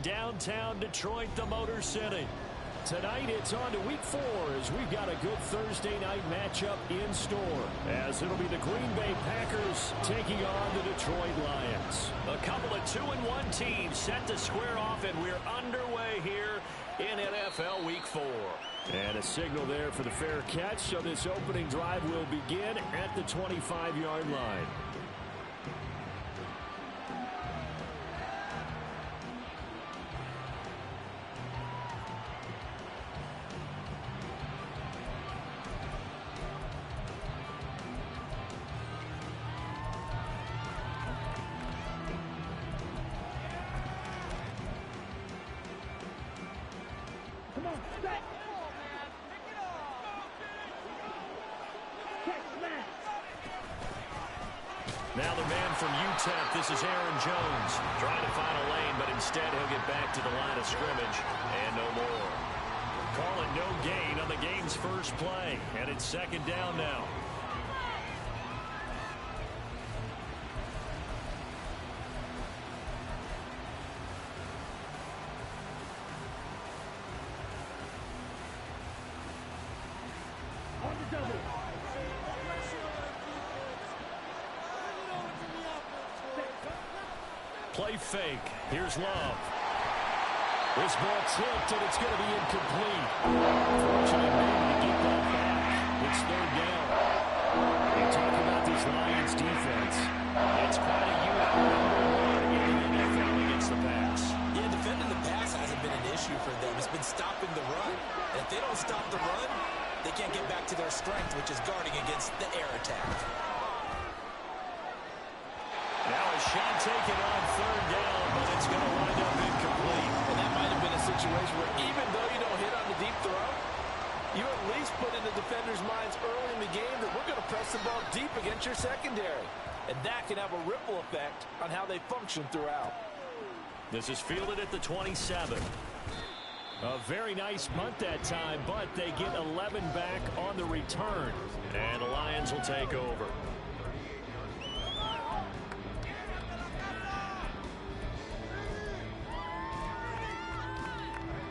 downtown Detroit, the Motor City. Tonight, it's on to Week 4 as we've got a good Thursday night matchup in store, as it'll be the Green Bay Packers taking on the Detroit Lions. A couple of 2-1 teams set to square off, and we're underway here in NFL Week 4. And a signal there for the fair catch, so this opening drive will begin at the 25-yard line. Now the man from UTEP, this is Aaron Jones, trying to find a lane, but instead he'll get back to the line of scrimmage and no more. Calling no gain on the game's first play, and it's second down now. Play fake. Here's Love. This ball tipped, and it's going to be incomplete. Fortunate maybe to get that back. It's third down. You talk about this Lions defense. It's quite a unit in the NFL against the pass. Yeah, defending the pass hasn't been an issue for them. It's been stopping the run. And if they don't stop the run, they can't get back to their strength, which is guarding against the air attack. Now a shot taken on third down, but it's going to wind up incomplete. And that might have been a situation where even though you don't hit on the deep throw, you at least put in the defenders' minds early in the game that we're going to press the ball deep against your secondary. And that can have a ripple effect on how they function throughout. This is fielded at the 27. A very nice punt that time, but they get 11 back on the return. And the Lions will take over.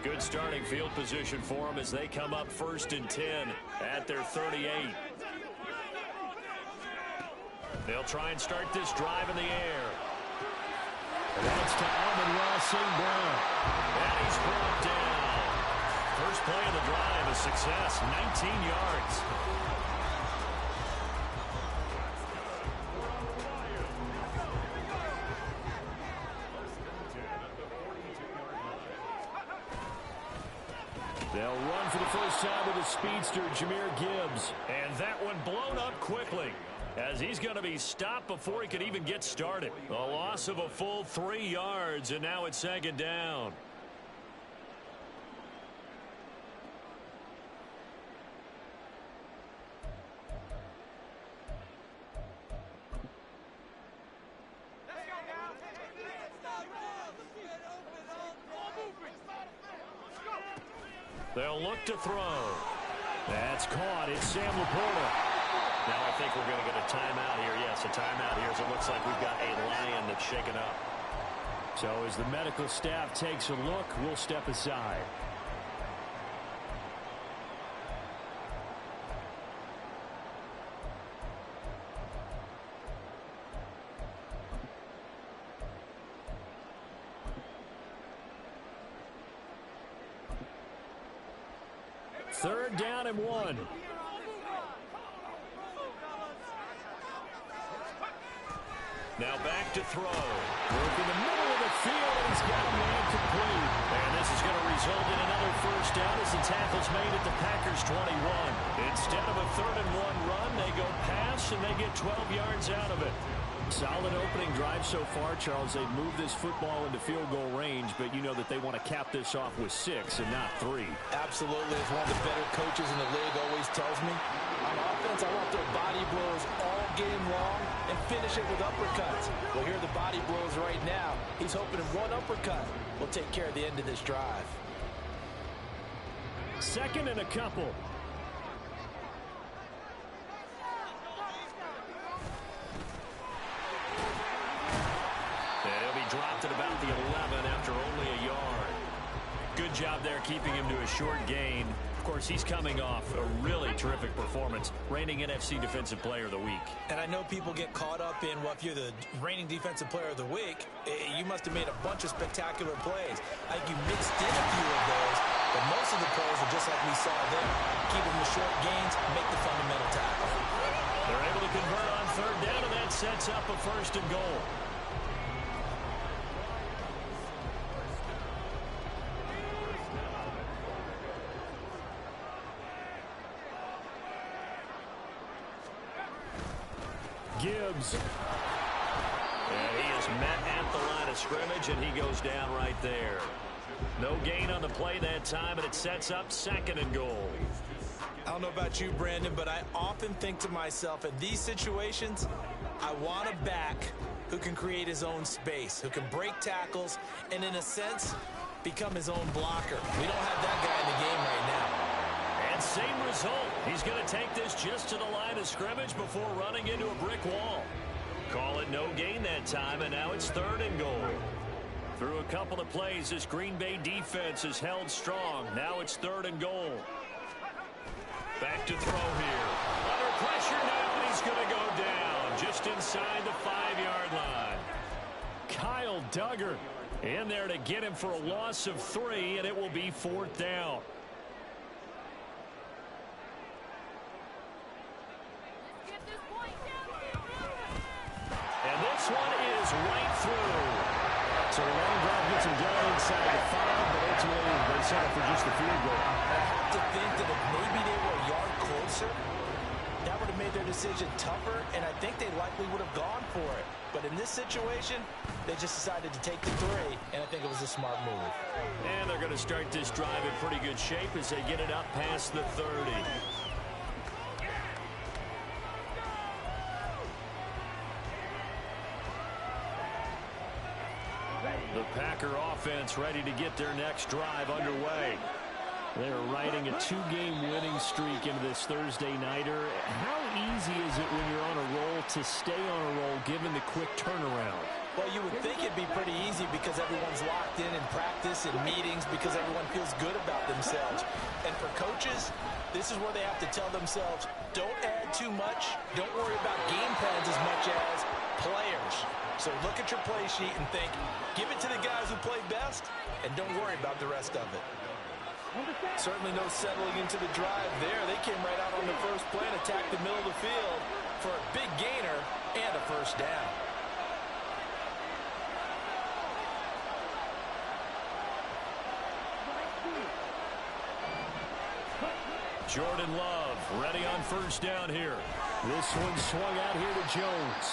Good starting field position for them as they come up 1st and 10 at their 38. They'll try and start this drive in the air. And that's to Amon-Ra St. Brown. And he's brought down. First play of the drive, a success, 19 yards. They'll run for the first time with the speedster, Jahmyr Gibbs. And that one blown up quickly, as he's going to be stopped before he could even get started. A loss of a full 3 yards, and now it's second down. They'll look to throw. That's caught. It's Sam Laporta. Now I think we're going to get a timeout here. Yes, a timeout here as it looks like we've got a Lion that's shaken up. So as the medical staff takes a look, we'll step aside. Third down and 1. Now back to throw. Work in the middle of the field, and he's got a man complete. And this is going to result in another first down as the tackle's made at the Packers' 21. Instead of a 3rd and 1 run, they go pass, and they get 12 yards out of it. Solid opening drive so far, Charles. They've moved this football into field goal range, but you know that they want to cap this off with 6 and not 3. Absolutely. As one of the better coaches in the league always tells me, on offense, I want their body blows all game long and finish it with uppercuts. Well, here are the body blows right now. He's hoping one uppercut will take care of the end of this drive. Second and a couple. And he'll be dropped at about the 11 after only a yard. job there keeping him to a short gain. Of course, he's coming off a really terrific performance, reigning NFC Defensive Player of the Week. And I know people get caught up in, well, if you're the reigning Defensive Player of the Week, you must have made a bunch of spectacular plays. I think you mixed in a few of those, but most of the plays are just like we saw there. Keep them to short gains, make the fundamental tackle. They're able to convert on third down, and that sets up a 1st and goal. Gibbs. And he is met at the line of scrimmage, and he goes down right there. No gain on the play that time, and it sets up 2nd and goal. I don't know about you, Brandon, but I often think to myself, in these situations, I want a back who can create his own space, who can break tackles, and in a sense, become his own blocker. We don't have that guy in the game right now. And same result. He's going to take this just to the line of scrimmage before running into a brick wall. Call it no gain that time, and now it's 3rd and goal. Through a couple of plays, this Green Bay defense is held strong. Now it's 3rd and goal. Back to throw here. Under pressure now, and he's going to go down just inside the 5-yard line. Kyle Duggar in there to get him for a loss of 3, and it will be 4th down. And this one is right through. So the long drive gets him down inside the 5, but ultimately they settle for just the field goal. I have to think that if maybe they were a yard closer, that would have made their decision tougher, and I think they likely would have gone for it. But in this situation, they just decided to take the 3, and I think it was a smart move. And they're going to start this drive in pretty good shape as they get it up past the 30. The Packer offense ready to get their next drive underway. They're riding a 2-game winning streak into this Thursday nighter. How easy is it when you're on a roll to stay on a roll given the quick turnaround? Well, you would think it'd be pretty easy because everyone's locked in practice and meetings because everyone feels good about themselves. And for coaches, this is where they have to tell themselves, don't add too much. Don't worry about game plans as much as players. So look at your play sheet and think, give it to the guys who play best, and don't worry about the rest of it. Certainly no settling into the drive there. They came right out on the first play and attacked the middle of the field for a big gainer and a 1st down. Jordan Love ready on 1st down here. This one swung out here to Jones.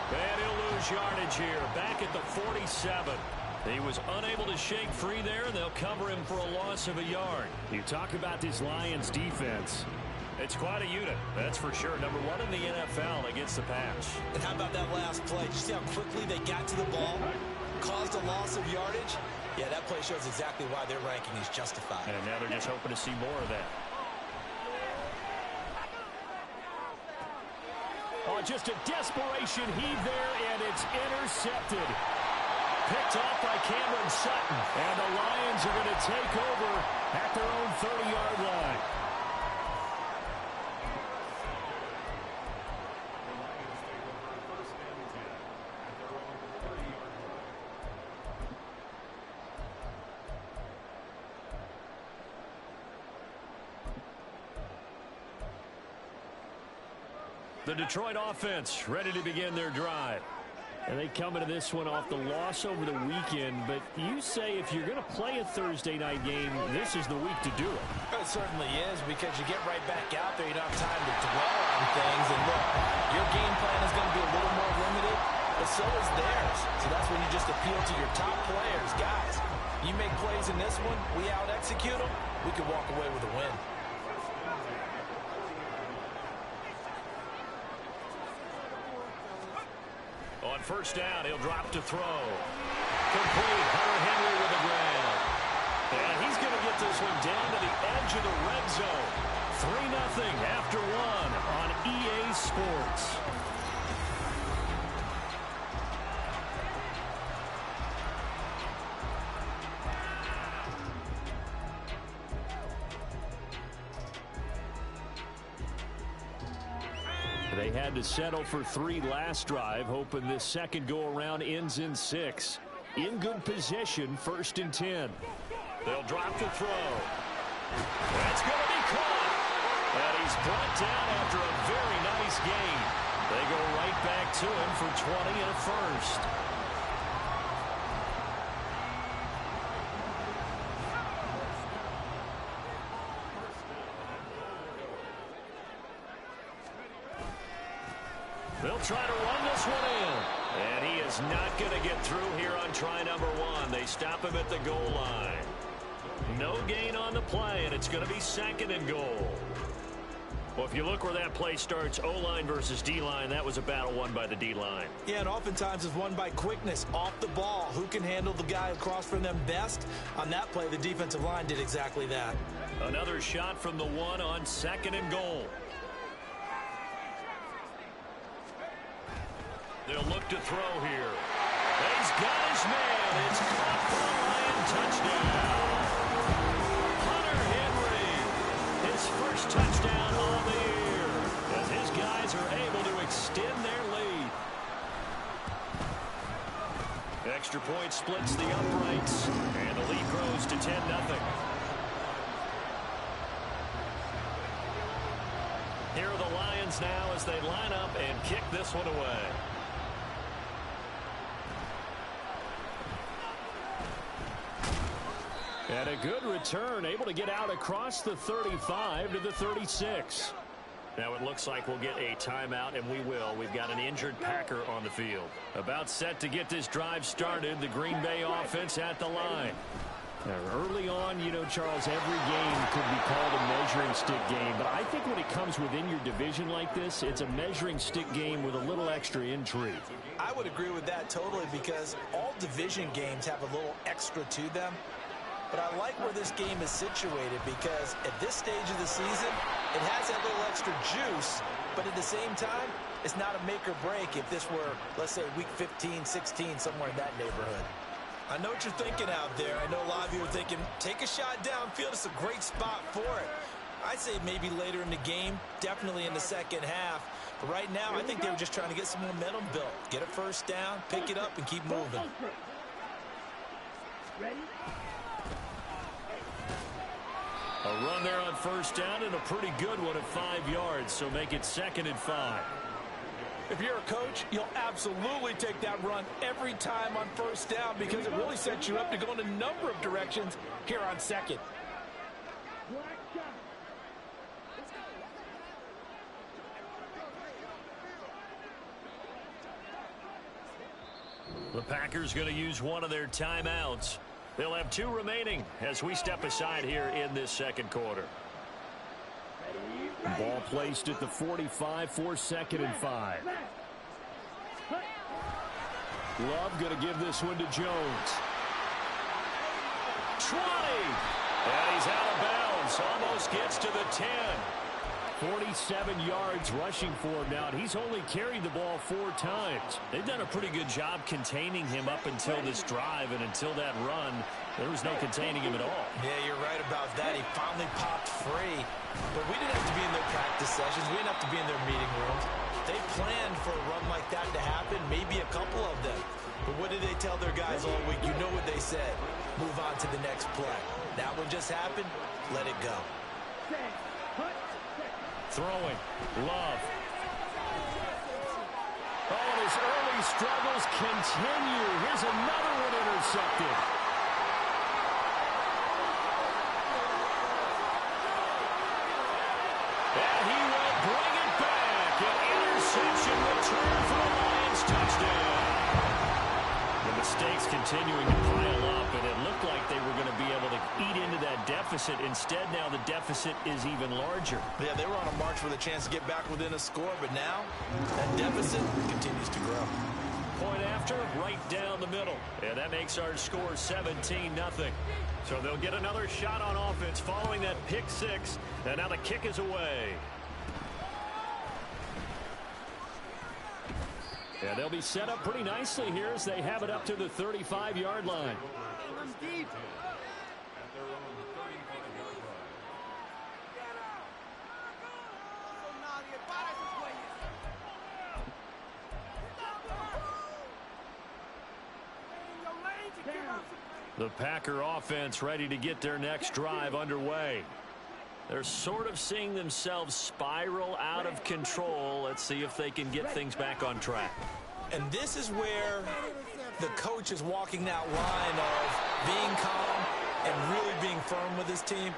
And he'll lose yardage here, back at the 47. He was unable to shake free there, and they'll cover him for a loss of a yard. You talk about this Lions defense. It's quite a unit, that's for sure. Number 1 in the NFL against the pass. And how about that last play? Did you see how quickly they got to the ball? Caused a loss of yardage? Yeah, that play shows exactly why their ranking is justified. And now they're just hoping to see more of that. Oh, just a desperation heave there, and it's intercepted. Picked off by Cameron Sutton. And the Lions are going to take over at their own 30-yard line. The Detroit offense ready to begin their drive. And they come into this one off the loss over the weekend. But you say if you're going to play a Thursday night game, this is the week to do it. It certainly is, because you get right back out there. You don't have time to dwell on things. And look, your game plan is going to be a little more limited, but so is theirs. So that's when you just appeal to your top players. Guys, you make plays in this one, we out-execute them, we could walk away with a win. On 1st down, he'll drop to throw. Complete. Hunter Henry with the grab. And he's going to get this one down to the edge of the red zone. 3-0 after 1 on EA Sports. They had to settle for 3 last drive, hoping this second go-around ends in 6. In good position, 1st and 10. They'll drop to throw. That's going to be caught. And he's brought down after a very nice gain. They go right back to him for 20 and a first. They'll try to run this one in. And he is not going to get through here on try number 1. They stop him at the goal line. No gain on the play, and it's going to be 2nd and goal. Well, if you look where that play starts, O-line versus D-line, that was a battle won by the D-line. Yeah, and oftentimes it's won by quickness off the ball. Who can handle the guy across from them best? On that play, the defensive line did exactly that. Another shot from the 1 on 2nd and goal. They'll look to throw here. He's got his man. It's caught for a Lion touchdown. Hunter Henry, his first touchdown on the year, as his guys are able to extend their lead. Extra point splits the uprights, and the lead grows to 10-0. Here are the Lions now as they line up and kick this one away. And a good return, able to get out across the 35 to the 36. Now it looks like we'll get a timeout, and we will. We've got an injured Packer on the field. About set to get this drive started, the Green Bay offense at the line. Now, early on, you know, Charles, every game could be called a measuring stick game. But I think when it comes within your division like this, it's a measuring stick game with a little extra intrigue. I would agree with that totally, because all division games have a little extra to them. But I like where this game is situated, because at this stage of the season, it has that little extra juice, but at the same time, it's not a make or break if this were, let's say, week 15, 16, somewhere in that neighborhood. I know what you're thinking out there. I know a lot of you are thinking, take a shot downfield. It's a great spot for it. I'd say maybe later in the game, definitely in the second half. But right now, I think they were just trying to get some momentum built. Get a first down, pick it up, and keep moving. Ready? A run there on first down, and a pretty good one at 5 yards, so make it 2nd and 5. If you're a coach, you'll absolutely take that run every time on first down, because it really sets you up to go in a number of directions here on 2nd. The Packers going to use one of their timeouts. They'll have 2 remaining as we step aside here in this second quarter. Ball placed at the 45 for 2nd and 5. Love going to give this one to Jones. 20! And he's out of bounds. Almost gets to the 10. 47 yards rushing for him now. And he's only carried the ball 4 times. They've done a pretty good job containing him up until this drive, and until that run, there was no containing him at all. Yeah, you're right about that. He finally popped free. But we didn't have to be in their practice sessions. We didn't have to be in their meeting rooms. They planned for a run like that to happen, maybe a couple of them. But what did they tell their guys all week? You know what they said. Move on to the next play. That one just happened. Let it go. Throwing. Love. Oh, and his early struggles continue. Here's another one intercepted. And he will bring it back. An interception return for a Lions touchdown. The mistakes continuing to pile up, and it looked like they were going to be able to eat into that deficit. Instead, now the deficit is even larger. Yeah, they were on a march with a chance to get back within a score, but now that deficit continues to grow. Point after, right down the middle. And that makes our score 17-0. So they'll get another shot on offense following that pick 6. And now the kick is away. And they'll be set up pretty nicely here as they have it up to the 35-yard line. The Packer offense ready to get their next drive underway. They're sort of seeing themselves spiral out of control. Let's see if they can get things back on track. And this is where the coach is walking that line of being calm and really being firm with his team.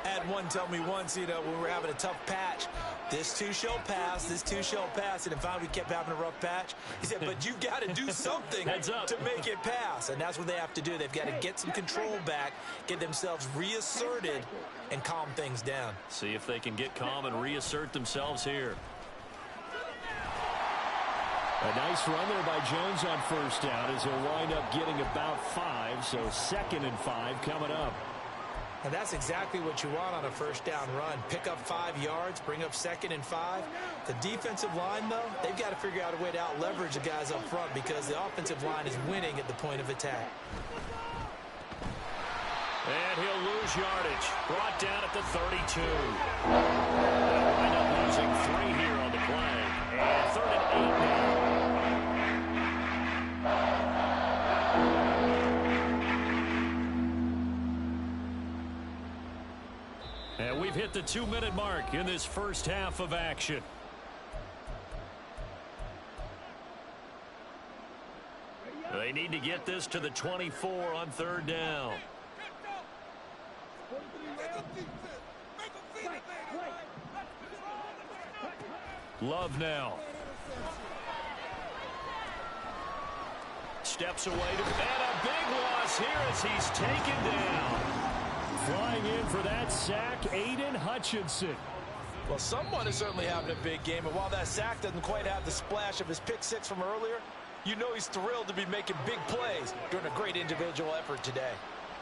I had one tell me once, when we were having a tough patch, this too shall pass, this too shall pass. And finally we kept having a rough patch. He said, but you've got to do something to make it pass. And that's what they have to do. They've got to get some control back, get themselves reasserted, and calm things down. See if they can get calm and reassert themselves here. A nice run there by Jones on first down as he'll wind up getting about 5. So 2nd and 5 coming up. And that's exactly what you want on a first down run. Pick up 5 yards, bring up 2nd and 5. The defensive line, though, they've got to figure out a way to out-leverage the guys up front because the offensive line is winning at the point of attack. And he'll lose yardage. Brought down at the 32. They'll wind up losing 3 here on the play. And 3rd and 8 now. And we've hit the 2-minute mark in this first half of action. They need to get this to the 24 on 3rd down. Love now. Steps away to, and a big loss here as he's taken down. Flying in for that sack, Aiden Hutchinson. Well, someone is certainly having a big game, and while that sack doesn't quite have the splash of his pick 6 from earlier, you know he's thrilled to be making big plays during a great individual effort today.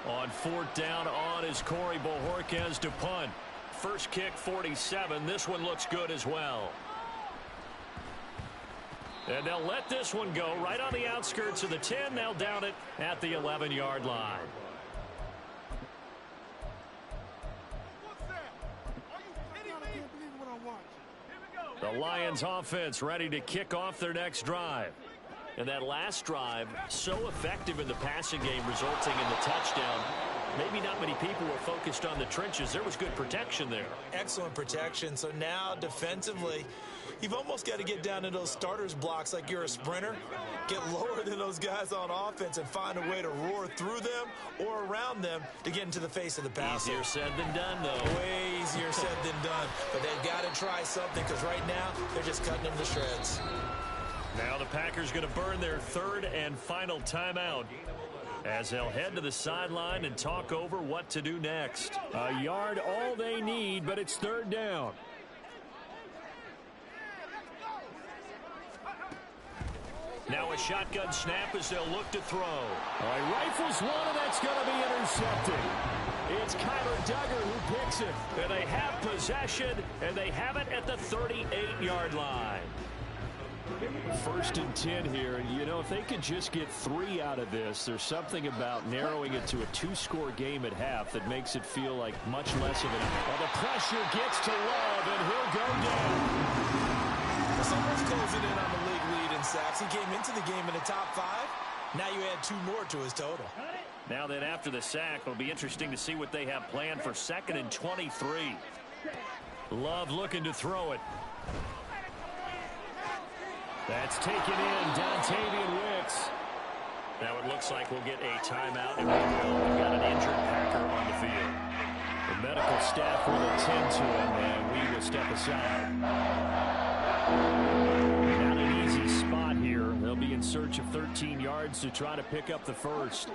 On 4th down on is Corey Bojorquez to punt. First kick 47. This one looks good as well. And they'll let this one go right on the outskirts of the 10. They'll down it at the 11-yard line. The Lions offense ready to kick off their next drive. And that last drive, so effective in the passing game, resulting in the touchdown. Maybe not many people were focused on the trenches. There was good protection there. Excellent protection. So now defensively, you've almost got to get down to those starters blocks like you're a sprinter. Get lower than those guys on offense and find a way to roar through them or around them to get into the face of the passer. Easier said than done, though. Way easier said than done. But they've got to try something because right now they're just cutting them to shreds. Now the Packers going to burn their 3rd and final timeout as they'll head to the sideline and talk over what to do next. A yard all they need, but it's 3rd down. Now a shotgun snap as they'll look to throw. All right, rifles one, and that's going to be intercepted. It's Kyler Duggar who picks it. And they have possession, and they have it at the 38-yard line. 1st and 10 here. If they could just get 3 out of this, there's something about narrowing it to a 2-score game at half that makes it feel like much less of an... Well, the pressure gets to Love, and he'll go down. Someone's closing in on the league lead in sacks. He came into the game in the top 5. Now you add 2 more to his total. Now then, after the sack, it'll be interesting to see what they have planned for 2nd and 23. Love looking to throw it. That's taken in, Dontavian Wicks. Now it looks like we'll get a timeout, and we will. We've got an injured Packer on the field. The medical staff will attend to him, and we will step aside. Not an easy spot here. They'll be in search of 13 yards to try to pick up the first.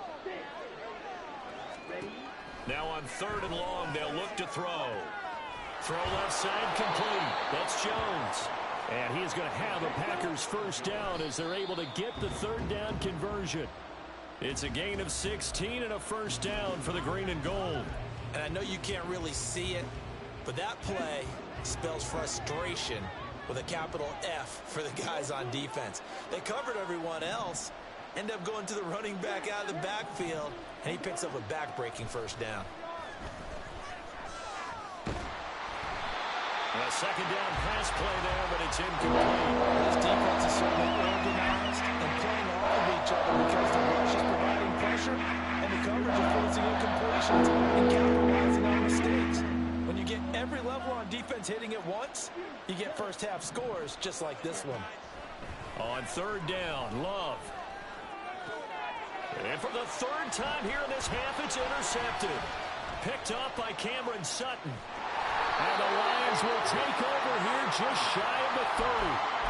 Now on 3rd and long, they'll look to throw. Throw left side complete. That's Jones. And he is going to have a Packers first down as they're able to get the 3rd down conversion. It's a gain of 16 and a first down for the green and gold. And I know you can't really see it, but that play spells frustration with a capital F for the guys on defense. They covered everyone else, end up going to the running back out of the backfield, and he picks up a back-breaking first down. A 2nd down pass play there, but it's incomplete. This defense is certainly organized and playing off of each other because the rush is providing pressure pressure, and the coverage of forcing incompletions and capitalizing on mistakes. When you get every level on defense hitting at once, you get first-half scores just like this one. On third down, Love. And for the third time here in this half, it's intercepted. Picked up by Cameron Sutton. And the Lions will take over here just shy of the 30.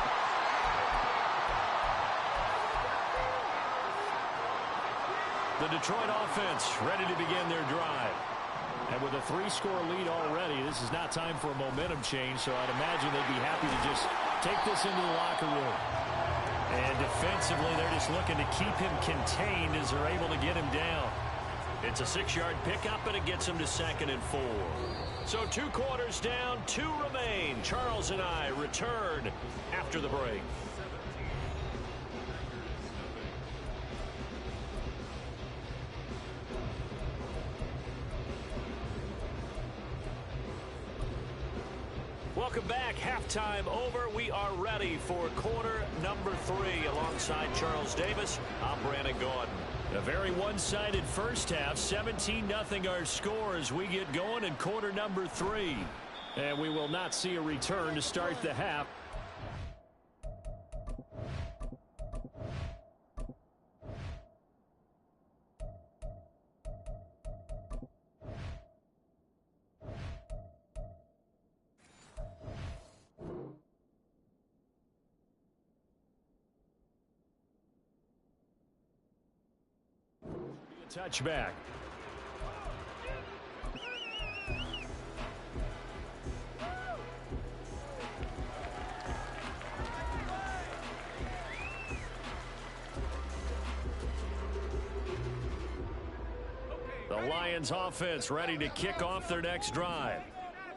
The Detroit offense ready to begin their drive. And with a 3-score lead already, this is not time for a momentum change, so I'd imagine they'd be happy to just take this into the locker room. And defensively, they're just looking to keep him contained as they're able to get him down. It's a 6-yard pickup, and it gets him to 2nd and 4. So 2 quarters down, 2 remain. Charles and I return after the break. Welcome back. Halftime over. We are ready for quarter number 3 alongside Charles Davis. I'm Brandon Gaudin. A very one-sided first half. 17-0 our score as we get going in quarter number 3. And we will not see a return to start the half. Touchback. The Lions offense ready to kick off their next drive.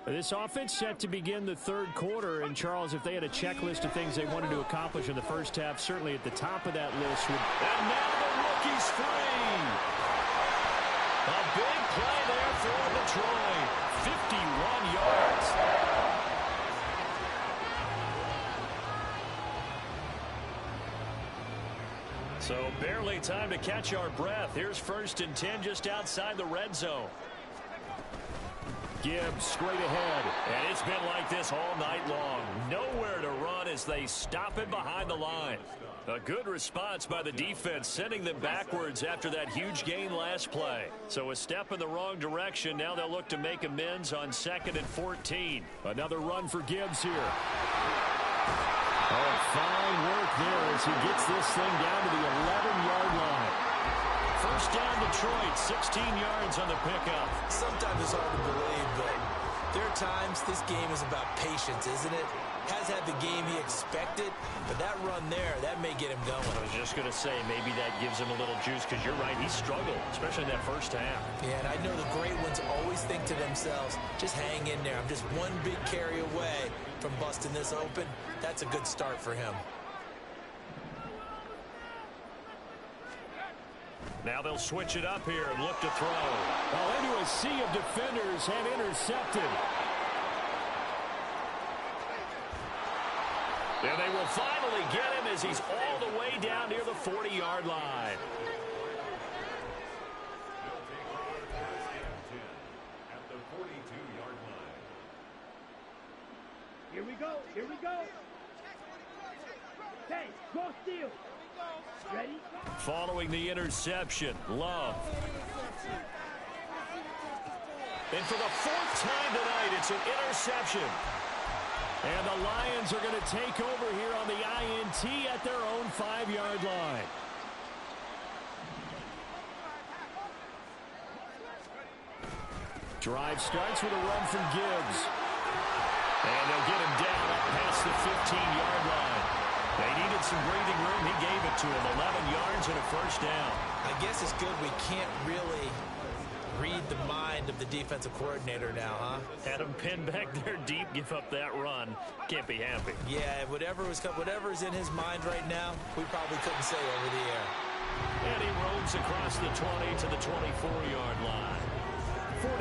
This offense set to begin the third quarter, and Charles, if they had a checklist of things they wanted to accomplish in the first half, certainly at the top of that list would... And now the rookie's free! A big play there for Detroit. 51 yards. So barely time to catch our breath. Here's 1st and 10 just outside the red zone. Gibbs straight ahead. And it's been like this all night long. Nowhere to run as they stop him behind the line. A good response by the defense, sending them backwards after that huge gain last play. So a step in the wrong direction. Now they'll look to make amends on 2nd and 14. Another run for Gibbs here. Oh, fine work there as he gets this thing down to the 11-yard line. First down Detroit, 16 yards on the pickup. Sometimes it's hard to believe, but there are times this game is about patience, isn't it? Has had the game he expected, but that run there, that may get him going. I was just going to say, maybe that gives him a little juice, because you're right, he struggled, especially in that first half. Yeah, and I know the great ones always think to themselves, just hang in there. I'm just one big carry away from busting this open. That's a good start for him. Now they'll switch it up here and look to throw. Well, into a sea of defenders and intercepted. And they will finally get him as he's all the way down near the 40-yard line. At the 42-yard line. Here we go. Here we go. Okay, go steal. Ready? Following the interception, Love. And for the 4th time tonight, it's an interception. And the Lions are going to take over here on the INT at their own 5-yard line. Drive starts with a run from Gibbs. And they'll get him down up past the 15-yard line. They needed some breathing room. He gave it to him. 11 yards and a first down. I guess it's good we can't really read the mind of the defensive coordinator now, huh? Had him pinned back there deep, give up that run. Can't be happy. Yeah, whatever's in his mind right now, we probably couldn't say over the air. And he roams across the 20 to the 24-yard line.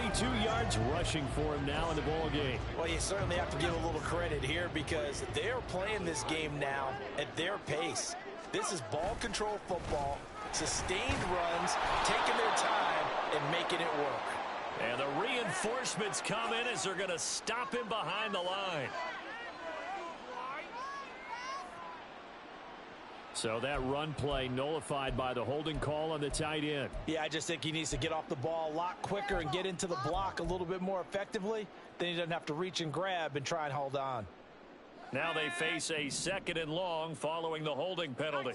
42 yards rushing for him now in the ball game. Well, you certainly have to give a little credit here because they're playing this game now at their pace. This is ball control football, Sustained runs, taking their time, and making it work. And the reinforcements come in as they're going to stop him behind the line. So that run play nullified by the holding call on the tight end. Yeah, I just think he needs to get off the ball a lot quicker and get into the block a little bit more effectively. Then he doesn't have to reach and grab and try and hold on. Now they face a 2nd and long following the holding penalty.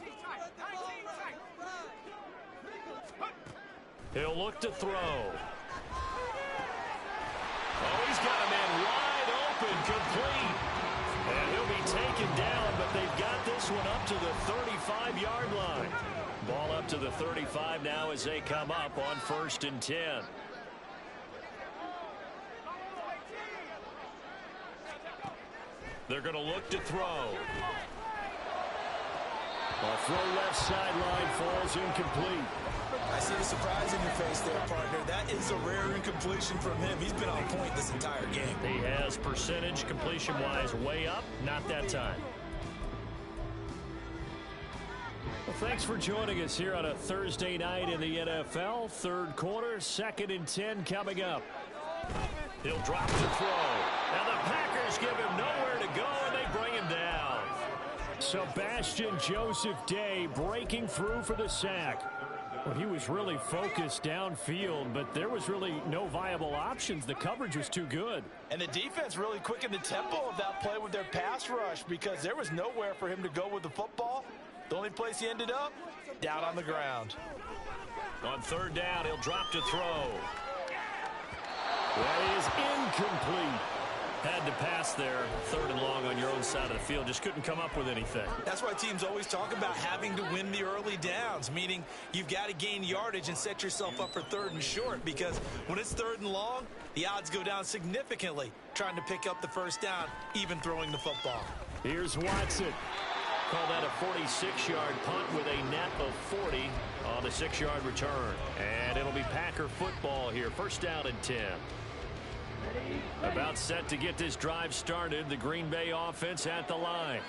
He'll look to throw. Oh, he's got a man wide open, complete. And he'll be taken down, but they've got this one up to the 35-yard line. Ball up to the 35 now as they come up on 1st and 10. They're going to look to throw. A throw left sideline falls incomplete. I see the surprise in your face there, partner. That is a rare incompletion from him. He's been on point this entire game. He has percentage completion-wise way up. Not that time. Well, thanks for joining us here on a Thursday night in the NFL. 3rd quarter, 2nd and 10 coming up. He'll drop to throw. Now the Packers give him nowhere to go, and they bring him down. Sebastian Joseph Day breaking through for the sack. Well, he was really focused downfield, but there was really no viable options. The coverage was too good. And the defense really quickened the tempo of that play with their pass rush because there was nowhere for him to go with the football. The only place he ended up, down on the ground. On 3rd down, he'll drop to throw. That is incomplete. Had to pass there, 3rd and long on your own side of the field. Just couldn't come up with anything. That's why teams always talk about having to win the early downs, meaning you've got to gain yardage and set yourself up for 3rd and short, because when it's 3rd and long, the odds go down significantly trying to pick up the 1st down, even throwing the football. Here's Watson. Call that a 46-yard punt with a net of 40 on the 6-yard return. And it'll be Packer football here. 1st down and 10. About set to get this drive started. The Green Bay offense at the line.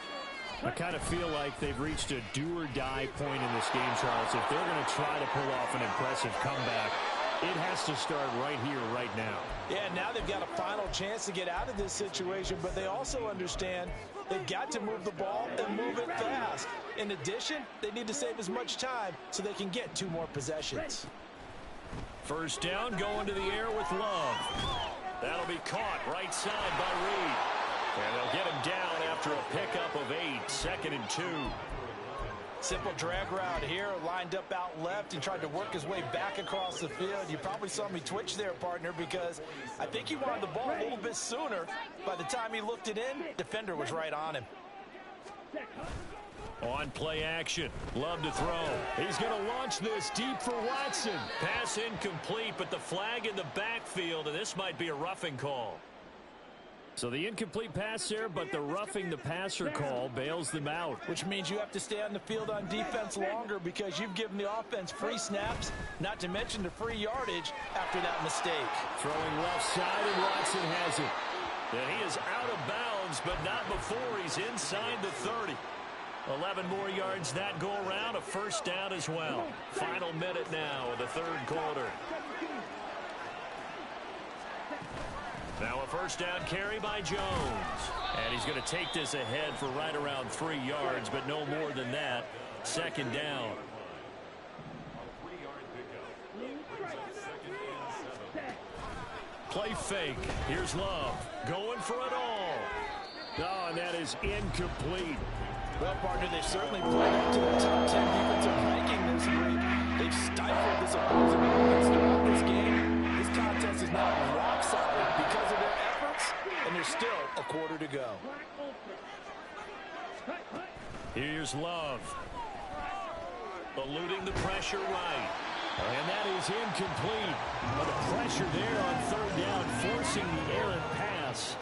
I kind of feel like they've reached a do-or-die point in this game, Charles. If they're going to try to pull off an impressive comeback, it has to start right here, right now. Yeah, now they've got a final chance to get out of this situation, but they also understand they've got to move the ball and move it fast. In addition, they need to save as much time so they can get 2 more possessions. 1st down, going to the air with Love. That'll be caught right side by Reed. And they'll get him down after a pickup of 8. 2nd and 2. Simple drag route here, lined up out left and tried to work his way back across the field. You probably saw me twitch there, partner, because I think he wanted the ball a little bit sooner. By the time he looked it in, defender was right on him. On play action, Love to throw. He's going to launch this deep for Watson. Pass incomplete, but the flag in the backfield, and this might be a roughing call. So the incomplete pass there, but the roughing the passer call bails them out. Which means you have to stay on the field on defense longer because you've given the offense free snaps, not to mention the free yardage after that mistake. Throwing left side, and Watson has it. And he is out of bounds, but not before he's inside the 30. 11 more yards that go around, a 1st down as well. Final minute now of the 3rd quarter. Now a 1st down carry by Jones. And he's going to take this ahead for right around 3 yards, but no more than that. 2nd down. Play fake. Here's Love. Going for it all. Oh, and that is incomplete. Well, partner, they've certainly played up to the top 10 defensive ranking this week. They've stifled this opposing offense throughout this game. This contest is now rock solid because of their efforts, and there's still a quarter to go. Here's Love. Eluding the pressure right. And that is incomplete. But the pressure there on 3rd down, forcing the errant pass.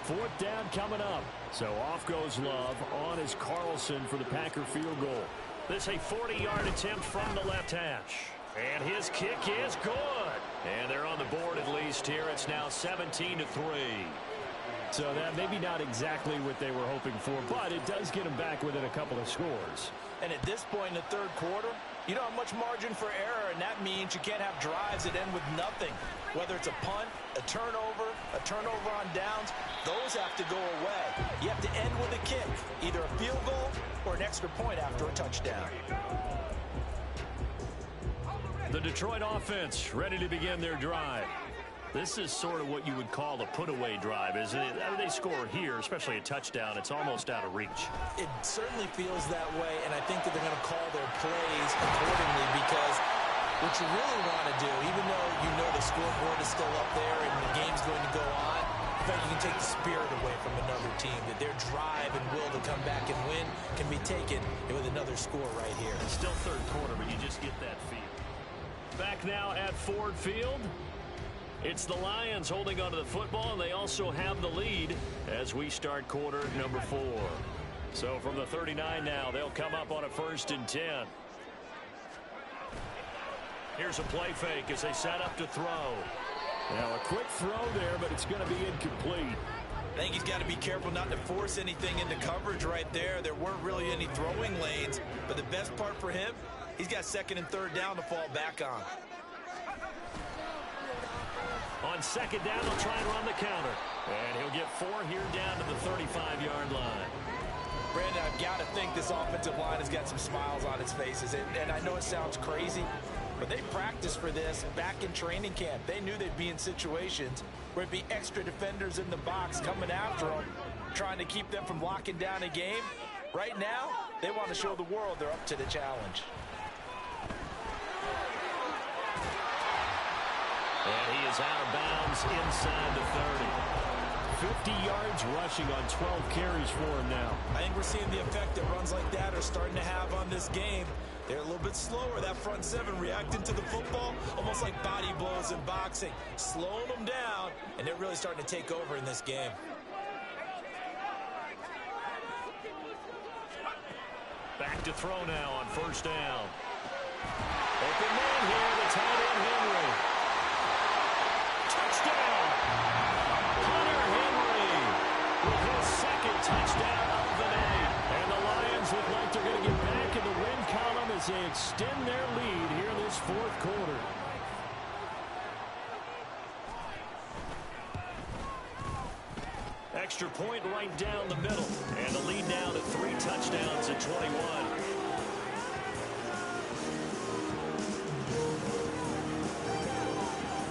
4th down coming up. So off goes Love. On is Carlson for the Packer field goal. This a 40-yard attempt from the left hash. And his kick is good. And they're on the board at least here. It's now 17-3. So that maybe not exactly what they were hoping for, but it does get them back within a couple of scores. And at this point in the 3rd quarter, You don't have much margin for error, and that means you can't have drives that end with nothing. Whether it's a punt, a turnover on downs, those have to go away. You have to end with a kick, either a field goal or an extra point after a touchdown. The Detroit offense ready to begin their drive. This is sort of what you would call a put-away drive, isn't it? They score here, especially a touchdown. It's almost out of reach. It certainly feels that way, and I think that they're going to call their plays accordingly because what you really want to do, even though you know the scoreboard is still up there and the game's going to go on, in fact, you can take the spirit away from another team, that their drive and will to come back and win can be taken with another score right here. It's still third quarter, but you just get that feel. Back now at Ford Field. It's the Lions holding onto the football, and they also have the lead as we start quarter number 4. So from the 39 now, they'll come up on a 1st and 10. Here's a play fake as they set up to throw. Now a quick throw there, but it's going to be incomplete. I think he's got to be careful not to force anything into coverage right there. There weren't really any throwing lanes, but the best part for him, he's got 2nd and 3rd down to fall back on. On 2nd down, they'll try and run the counter. And he'll get 4 here down to the 35-yard line. Brandon, I've got to think this offensive line has got some smiles on its faces. And I know it sounds crazy, but they practiced for this back in training camp. They knew they'd be in situations where it'd be extra defenders in the box coming after them, trying to keep them from locking down a game. Right now, they want to show the world they're up to the challenge. And he is out of bounds inside the 30. 50 yards rushing on 12 carries for him now. I think we're seeing the effect that runs like that are starting to have on this game. They're a little bit slower, that front 7 reacting to the football, almost like body blows in boxing, slowing them down, and they're really starting to take over in this game. Back to throw now on 1st down. Open man here, the tight end Henry. Touchdown! Hunter Henry with his 2nd touchdown of the day. And the Lions look like they're going to get back in the win column as they extend their lead here in this 4th quarter. Extra point right down the middle. And the lead now to 3 touchdowns at 21.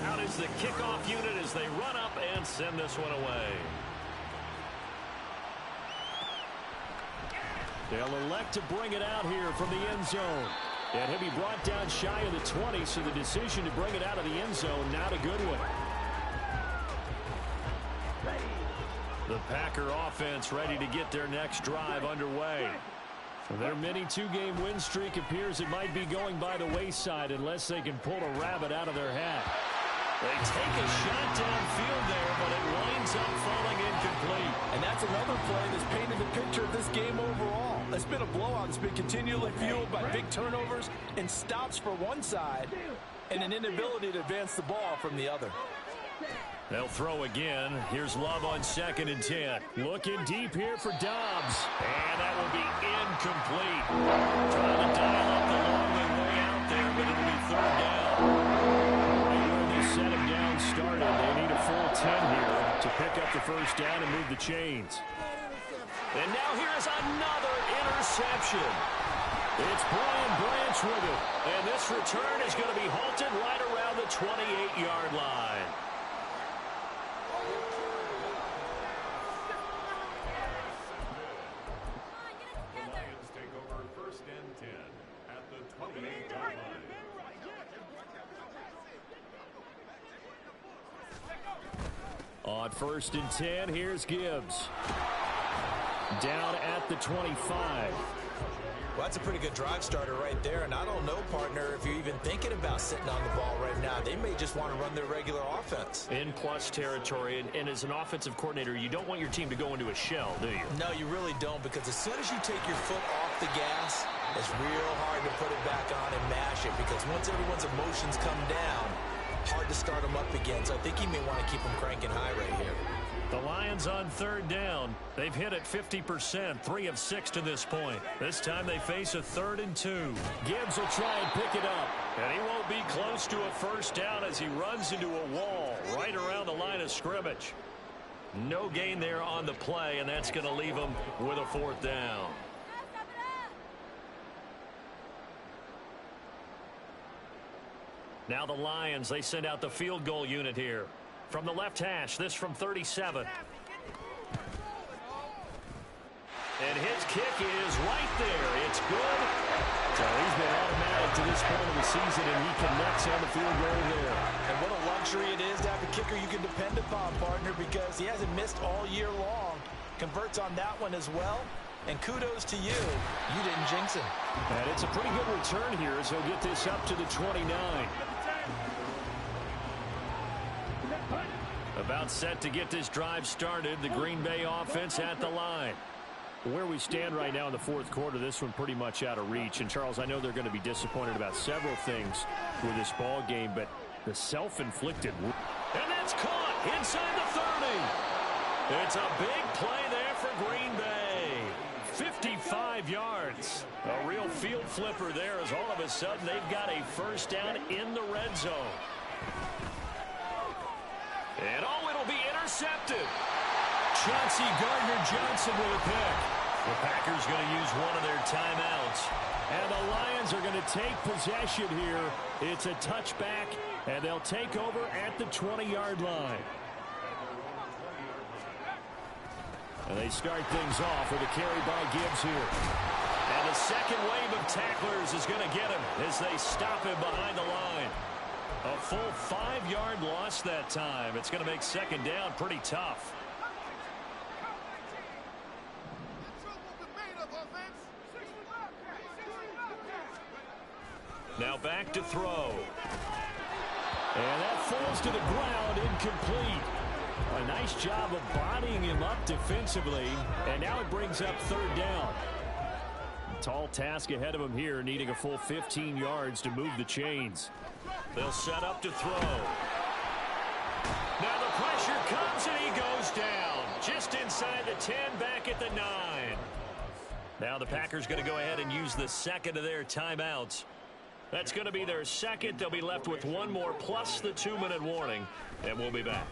Out is the kickoff unit as they run up and send this one away. They'll elect to bring it out here from the end zone. And he'll be brought down shy of the 20, so the decision to bring it out of the end zone, not a good one. The Packer offense ready to get their next drive underway. Their mini 2-game win streak appears it might be going by the wayside unless they can pull a rabbit out of their hat. They take a shot downfield there, but it winds up falling incomplete. And that's another play that's painted the picture of this game overall. It's been a blowout. It's been continually fueled by big turnovers and stops for one side and an inability to advance the ball from the other. They'll throw again. Here's Love on 2nd and 10. Looking deep here for Dobbs. And that will be incomplete. Trying to dial up the long way out there, but it'll be 3rd down. Right where they set him down started. They need a full 10 here to pick up the 1st down and move the chains. And now here's another interception. It's Brian Branch with it. And this return is going to be halted right around the 28-yard line. On 1st and 10, here's Gibbs. Down at the 25. Well, that's a pretty good drive starter right there, and I don't know, partner, if you're even thinking about sitting on the ball right now. They may just want to run their regular offense. In plus territory, and as an offensive coordinator, you don't want your team to go into a shell, do you? No, you really don't, because as soon as you take your foot off the gas, it's real hard to put it back on and mash it, because once everyone's emotions come down, hard to start them up again. So I think he may want to keep them cranking high right here. The Lions on third down. They've hit it 50%, 3 of 6 to this point. This time they face a 3rd and 2. Gibbs will try and pick it up. And he won't be close to a first down as he runs into a wall right around the line of scrimmage. No gain there on the play, and that's going to leave him with a 4th down. Now the Lions, they send out the field goal unit here. From the left hash, this from 37. And his kick is right there. It's good. So he's been automatic to this point of the season, and he connects on the field goal there. And what a luxury it is to have a kicker you can depend upon, partner, because he hasn't missed all year long. Converts on that one as well. And kudos to you. You didn't jinx him. And it's a pretty good return here as he'll get this up to the 29. About set to get this drive started. The Green Bay offense at the line. Where we stand right now in the 4th quarter, this one pretty much out of reach. And, Charles, I know they're going to be disappointed about several things with this ball game, but the self-inflicted. And that's caught inside the 30. It's a big play there for Green Bay. 55 yards. A real field flipper there as all of a sudden they've got a first down in the red zone. And it'll be intercepted. Chauncey Gardner-Johnson with a pick. The Packers going to use one of their timeouts. And the Lions are going to take possession here. It's a touchback, and they'll take over at the 20-yard line. And they start things off with a carry by Gibbs here. And the second wave of tacklers is going to get him as they stop him behind the line. A full 5-yard loss that time. It's going to make second down pretty tough. Now back to throw. And that falls to the ground, incomplete. A nice job of bodying him up defensively. And now it brings up 3rd down. Tall task ahead of him here, needing a full 15 yards to move the chains. They'll set up to throw. Now the pressure comes and he goes down. Just inside the 10, back at the 9. Now the Packers going to go ahead and use the second of their timeouts. That's going to be their second. They'll be left with one more plus the 2-minute warning. And we'll be back.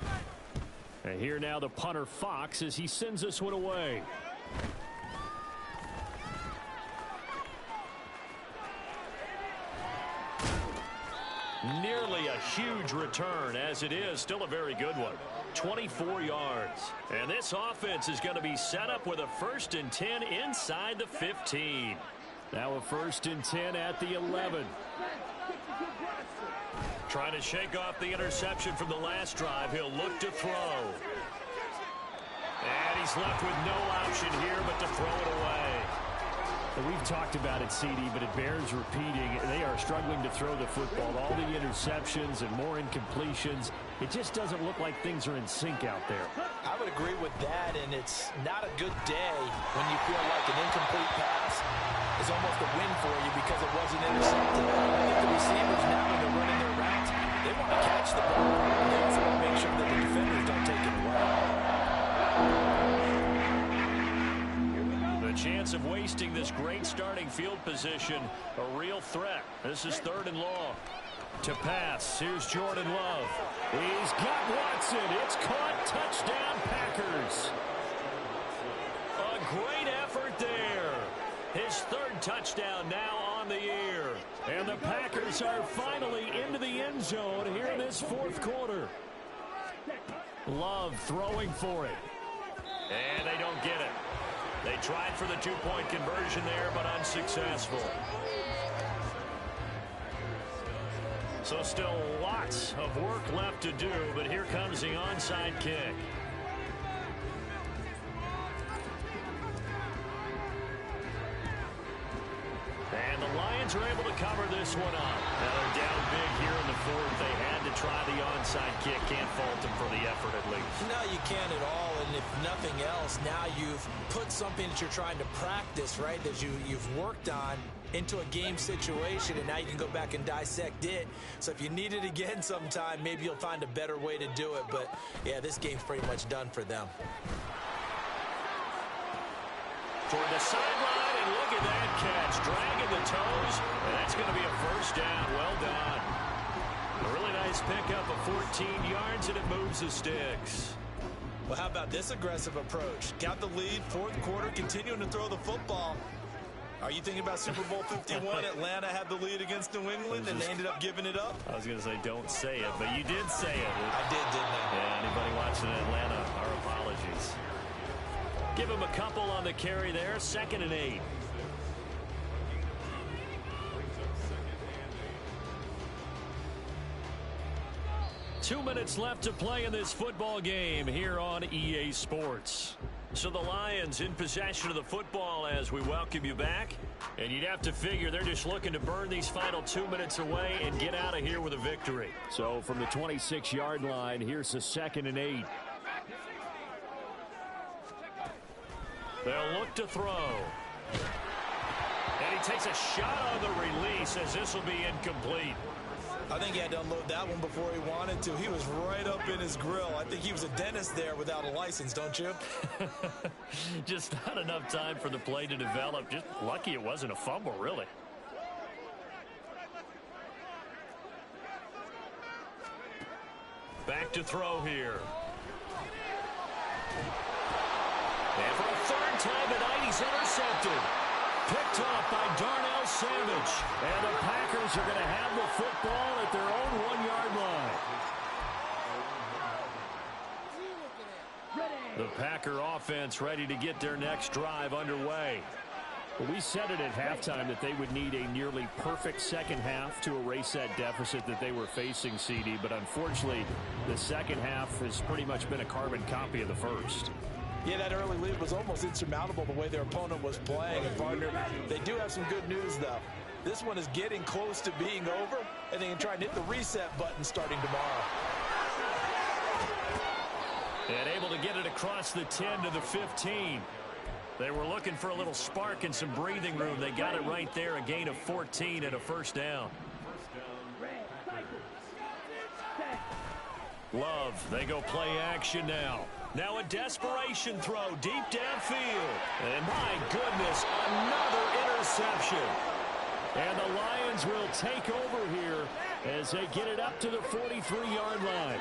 And here now the punter Fox as he sends this one away. Nearly a huge return, as it is still a very good one. 24 yards. And this offense is going to be set up with a 1st and 10 inside the 15. Now a 1st and 10 at the 11. Trying to shake off the interception from the last drive. He'll look to throw. And he's left with no option here but to throw it away. We've talked about it, CD, but it bears repeating. They are struggling to throw the football. All the interceptions and more incompletions. It just doesn't look like things are in sync out there. I would agree with that, and it's not a good day when you feel like an incomplete pass is almost a win for you because it wasn't intercepted. I think the receivers now, when they're running their routes, they want to catch the ball. They also want to make sure that the defenders don't take it away. The chance of wasting this great starting field position, a real threat. This is 3rd and long. To pass, here's Jordan Love. He's got Watson. It's caught. Touchdown, Packers. A great effort there. His 3rd touchdown now on the year. And the Packers are finally into the end zone here in this 4th quarter. Love throwing for it. And they don't get it. They tried for the 2-point conversion there, but unsuccessful. So still lots of work left to do, but here comes the onside kick. And the Lions are able to cover this one up. Now they're down big here in the 4th. They had to try the onside kick. Can't fault them for the effort at least. No, you can't at all. And if nothing else, now you've put something that you're trying to practice, right, that you've worked on into a game situation, and now you can go back and dissect it. So if you need it again sometime, maybe you'll find a better way to do it. But, yeah, this game's pretty much done for them. Toward the sideline, and look at that catch. Dragging the toes, and that's going to be a first down. Well done. A really nice pickup of 14 yards, and it moves the sticks. Well, how about this aggressive approach? Got the lead, fourth quarter, continuing to throw the football. Are you thinking about Super Bowl 51? Atlanta had the lead against New England, and they ended up giving it up? I was going to say don't say it, but you did say it. I did, didn't I? Yeah, anybody watching Atlanta, our apologies. Give him a couple on the carry there. 2nd and 8. Two minutes left to play in this football game here on EA Sports. So the Lions in possession of the football as we welcome you back. And you'd have to figure they're just looking to burn these final 2 minutes away and get out of here with a victory. So from the 26-yard line, here's the 2nd and 8. They'll look to throw. And he takes a shot on the release as this will be incomplete. I think he had to unload that one before he wanted to. He was right up in his grill. I think he was a dentist there without a license, don't you? Just not enough time for the play to develop. Just lucky it wasn't a fumble, really. Back to throw here. And for a third time tonight, he's intercepted. Picked off by Darnell Savage. And the Packers are going to have the football at their own 1-yard line. The Packer offense ready to get their next drive underway. Well, we said it at halftime that they would need a nearly perfect second half to erase that deficit that they were facing, CD. But unfortunately, the second half has pretty much been a carbon copy of the first. Yeah, that early lead was almost insurmountable the way their opponent was playing. And, partner, they do have some good news, though. This one is getting close to being over, and they can try and hit the reset button starting tomorrow. And able to get it across the 10 to the 15. They were looking for a little spark and some breathing room. They got it right there, a gain of 14 and a first down. Love, they go play action now. Now a desperation throw deep downfield. And my goodness, another interception. And the Lions will take over here as they get it up to the 43-yard line.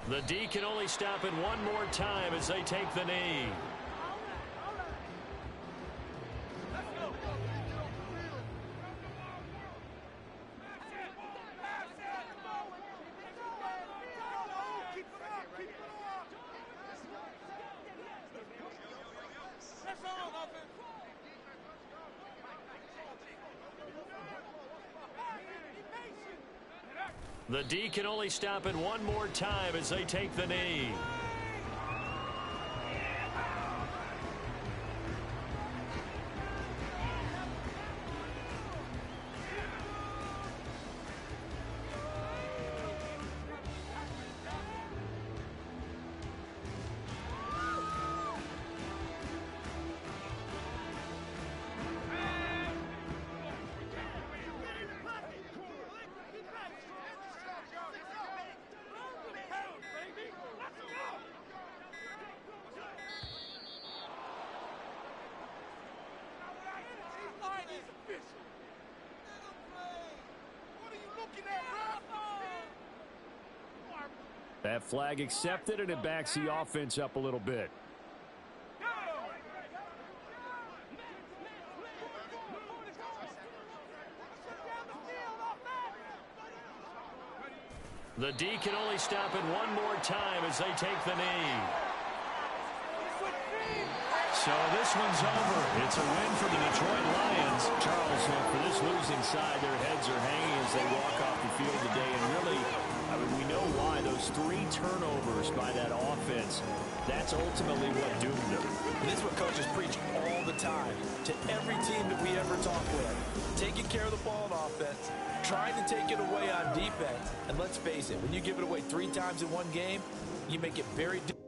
The D can only stop it one more time as they take the knee. The D can only stop it one more time as they take the knee. That flag accepted, and it backs the offense up a little bit. The D can only stop it one more time as they take the knee. So this one's over. It's a win for the Detroit Lions. Charles, for this losing side, their heads are hanging as they walk off the field today. And really, I mean, we know why. Those 3 turnovers by that offense, that's ultimately what doomed them. And this is what coaches preach all the time. to every team that we ever talk with. Taking care of the ball on offense, trying to take it away on defense. And let's face it, when you give it away 3 times in one game, you make it very difficult.